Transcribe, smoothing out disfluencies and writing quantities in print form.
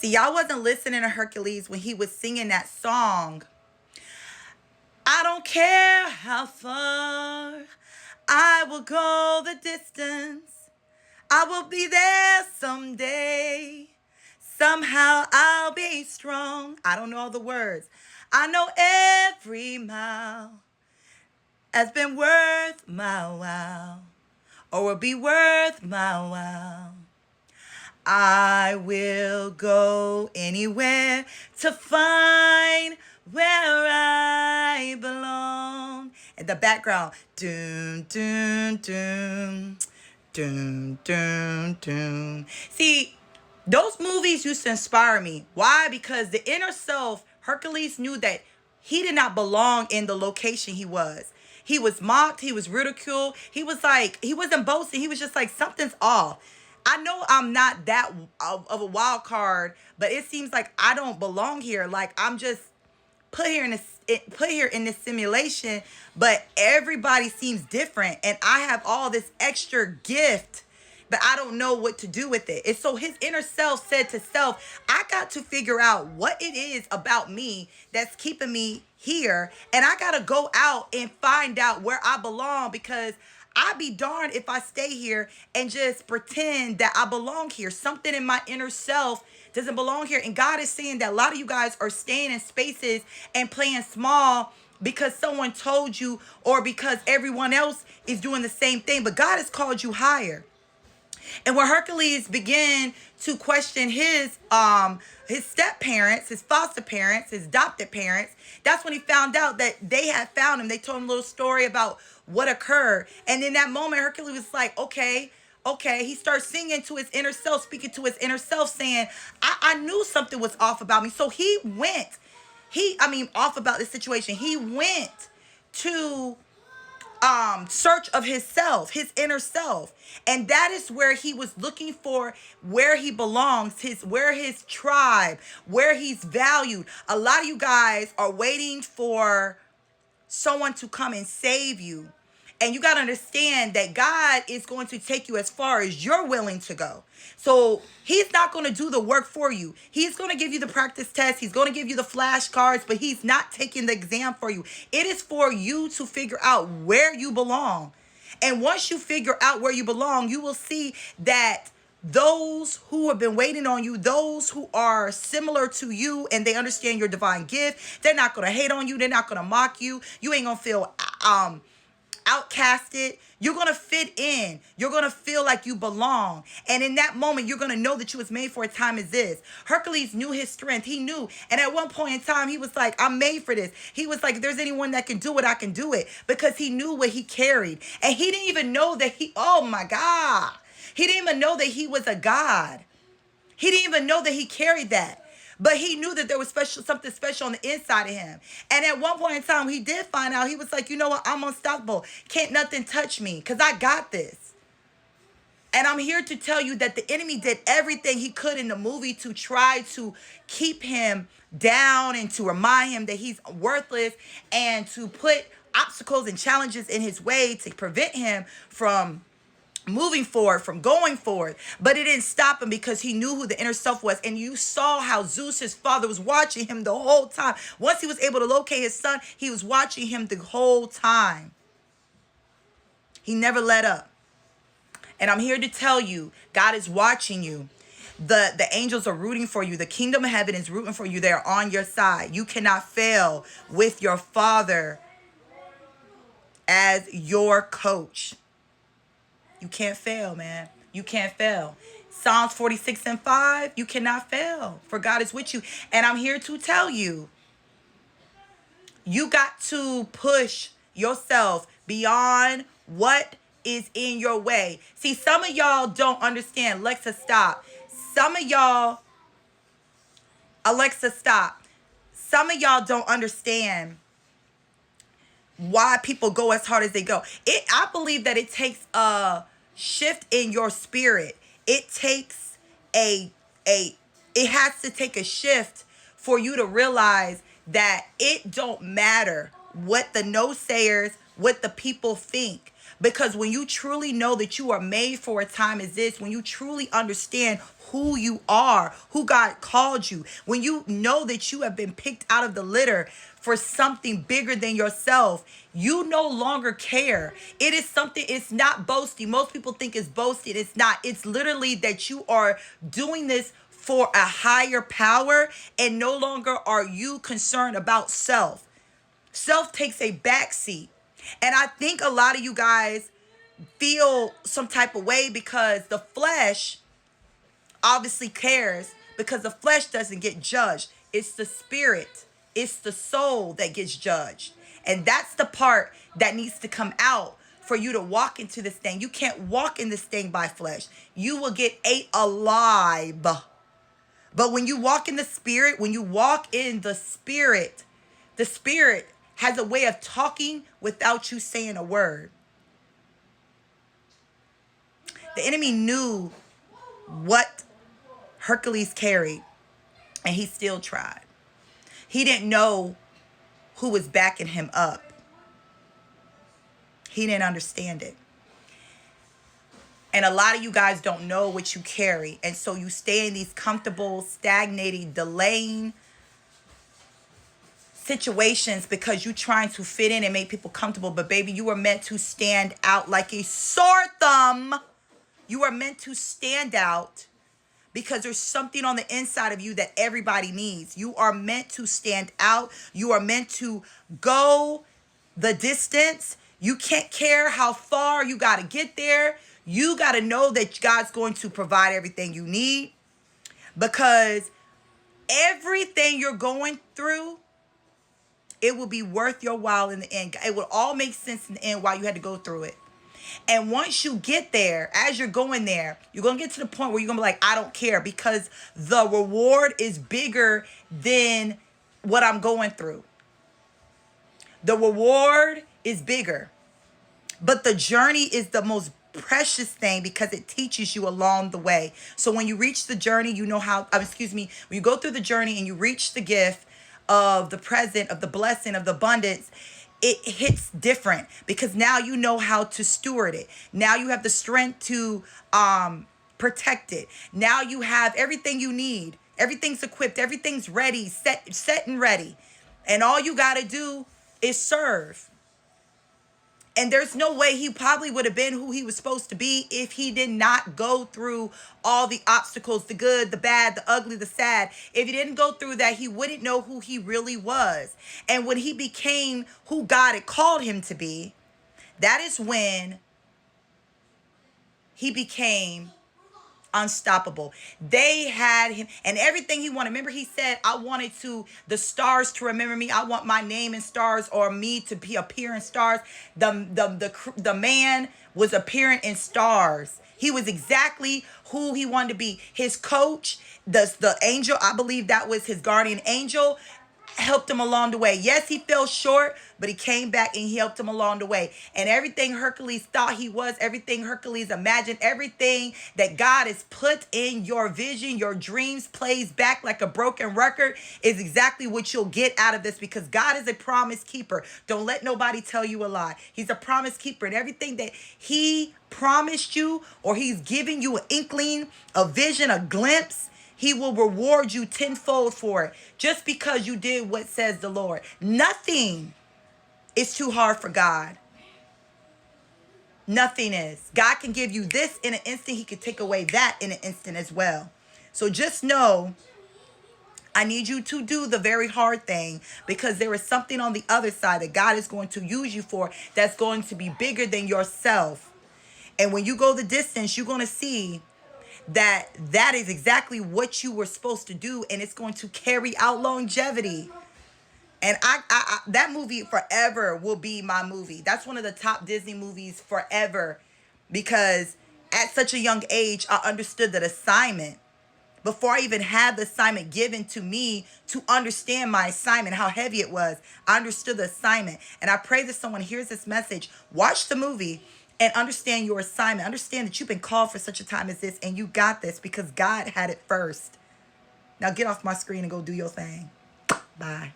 See, y'all wasn't listening to Hercules when he was singing that song. I don't care how far, I will go the distance. I will be there someday. Somehow I'll be strong. I don't know all the words. I know every mile has been worth my while, or will be worth my while. I will go anywhere to find where I belong. In the background, doom, doom, doom, doom, doom, doom. See, those movies used to inspire me. Why? Because the inner self, Hercules knew that he did not belong in the location he was. He was mocked. He was ridiculed. He was like, he wasn't boasting. He was just like, something's off. I know I'm not that of a wild card, but it seems like I don't belong here. Like I'm just put here in this simulation, but everybody seems different, and I have all this extra gift, but I don't know what to do with it. And so his inner self said to self, I got to figure out what it is about me that's keeping me here, and I got to go out and find out where I belong, because I'd be darned if I stay here and just pretend that I belong here. Something in my inner self doesn't belong here. And God is saying that a lot of you guys are staying in spaces and playing small because someone told you, or because everyone else is doing the same thing. But God has called you higher. And when Hercules began to question his step parents, his foster parents, his adopted parents, that's when he found out that they had found him. They told him a little story about what occurred. And in that moment, Hercules was like, okay. He starts singing to his inner self, speaking to his inner self, saying, I knew something was off about me. So he went, off about this situation. He went to search of his self, his inner self. And that is where he was looking for where he belongs, where his tribe, where he's valued. A lot of you guys are waiting for someone to come and save you. And you got to understand that God is going to take you as far as you're willing to go. So he's not going to do the work for you. He's going to give you the practice test. He's going to give you the flashcards, but he's not taking the exam for you. It is for you to figure out where you belong. And once you figure out where you belong, you will see that those who have been waiting on you, those who are similar to you and they understand your divine gift, they're not going to hate on you. They're not going to mock you. You ain't going to feel outcasted. You're going to fit in. You're going to feel like you belong. And in that moment, you're going to know that you was made for a time as this. Hercules knew his strength. He knew. And at one point in time, he was like, I'm made for this. He was like, if there's anyone that can do it, I can do it. Because he knew what he carried. And he didn't even know that oh my God. He didn't even know that he was a God. He didn't even know that he carried that. But he knew that there was something special on the inside of him. And at one point in time, he did find out. He was like, you know what? I'm unstoppable. Can't nothing touch me because I got this. And I'm here to tell you that the enemy did everything he could in the movie to try to keep him down and to remind him that he's worthless and to put obstacles and challenges in his way to prevent him from moving forward, from going forward. But it didn't stop him because he knew who the inner self was. And you saw how Zeus, his father, was watching him the whole time. Once he was able to locate his son, he was watching him the whole time. He never let up. And I'm here to tell you, God is watching you. The angels are rooting for you. The kingdom of heaven is rooting for you. They're on your side. You cannot fail with your father as your coach. You can't fail, man. You can't fail. Psalms 46:5, you cannot fail, for God is with you. And I'm here to tell you, you got to push yourself beyond what is in your way. See, some of y'all don't understand. Alexa, stop. Some of y'all, Alexa, stop. Some of y'all don't understand why people go as hard as they go. I believe that it takes a shift in your spirit. It takes it has to take a shift for you to realize that it don't matter what the no sayers, what the people think, Because when you truly know that you are made for a time as this, when you truly understand who you are, who God called you, when you know that you have been picked out of the litter for something bigger than yourself, you no longer care. It is something, it's not boasting. Most people think it's boasting. It's not. It's literally that you are doing this for a higher power, and no longer are you concerned about self. Self takes a backseat. And I think a lot of you guys feel some type of way because the flesh obviously cares, because the flesh doesn't get judged. It's the spirit, it's the soul that gets judged. And that's the part that needs to come out for you to walk into this thing. You can't walk in this thing by flesh. You will get ate alive. But when you walk in the spirit, when you walk in the spirit has a way of talking without you saying a word. The enemy knew what Hercules carried, and he still tried. He didn't know who was backing him up. He didn't understand it. And a lot of you guys don't know what you carry. And so you stay in these comfortable, stagnating, delaying situations because you're trying to fit in and make people comfortable. But baby, you are meant to stand out like a sore thumb. You are meant to stand out because there's something on the inside of you that everybody needs. You are meant to stand out. You are meant to go the distance. You can't care how far you got to get there. You got to know that God's going to provide everything you need, because everything you're going through, it will be worth your while in the end. It will all make sense in the end why you had to go through it. And once you get there, as you're going there, you're going to get to the point where you're going to be like, I don't care, because the reward is bigger than what I'm going through. The reward is bigger. But the journey is the most precious thing because it teaches you along the way. So when you reach the journey, you know how, when you go through the journey and you reach the gift of the present, of the blessing, of the abundance, it hits different because now you know how to steward it. Now you have the strength to protect it. Now you have everything you need. Everything's equipped. Everything's ready, set and ready. And all you got to do is serve. And there's no way he probably would have been who he was supposed to be if he did not go through all the obstacles, the good, the bad, the ugly, the sad. If he didn't go through that, he wouldn't know who he really was. And when he became who God had called him to be, that is when he became unstoppable. They had him and everything he wanted. Remember, he said, I wanted the stars to remember me. I want my name in stars, or me to appear in stars. The man was appearing in stars. He was exactly who he wanted to be. His coach, the angel, I believe that was his guardian angel, helped him along the way. Yes, he fell short, but he came back and he helped him along the way. And everything Hercules thought he was, everything Hercules imagined, everything that God has put in your vision, your dreams, plays back like a broken record, is exactly what you'll get out of this, because God is a promise keeper. Don't let nobody tell you a lie. He's a promise keeper, and everything that he promised you, or he's giving you an inkling, a vision, a glimpse, he will reward you tenfold for it, just because you did what says the Lord. Nothing is too hard for God. Nothing is. God can give you this in an instant. He can take away that in an instant as well. So just know, I need you to do the very hard thing, because there is something on the other side that God is going to use you for that's going to be bigger than yourself. And when you go the distance, you're going to see that is exactly what you were supposed to do, and it's going to carry out longevity. And I that movie forever will be my movie. That's one of the top Disney movies forever, because at such a young age, I understood that assignment. Before I even had the assignment given to me to understand my assignment, how heavy it was, I understood the assignment. And I pray that someone hears this message, watch the movie, and understand your assignment. Understand that you've been called for such a time as this, and you got this because God had it first. Now get off my screen and go do your thing. Bye.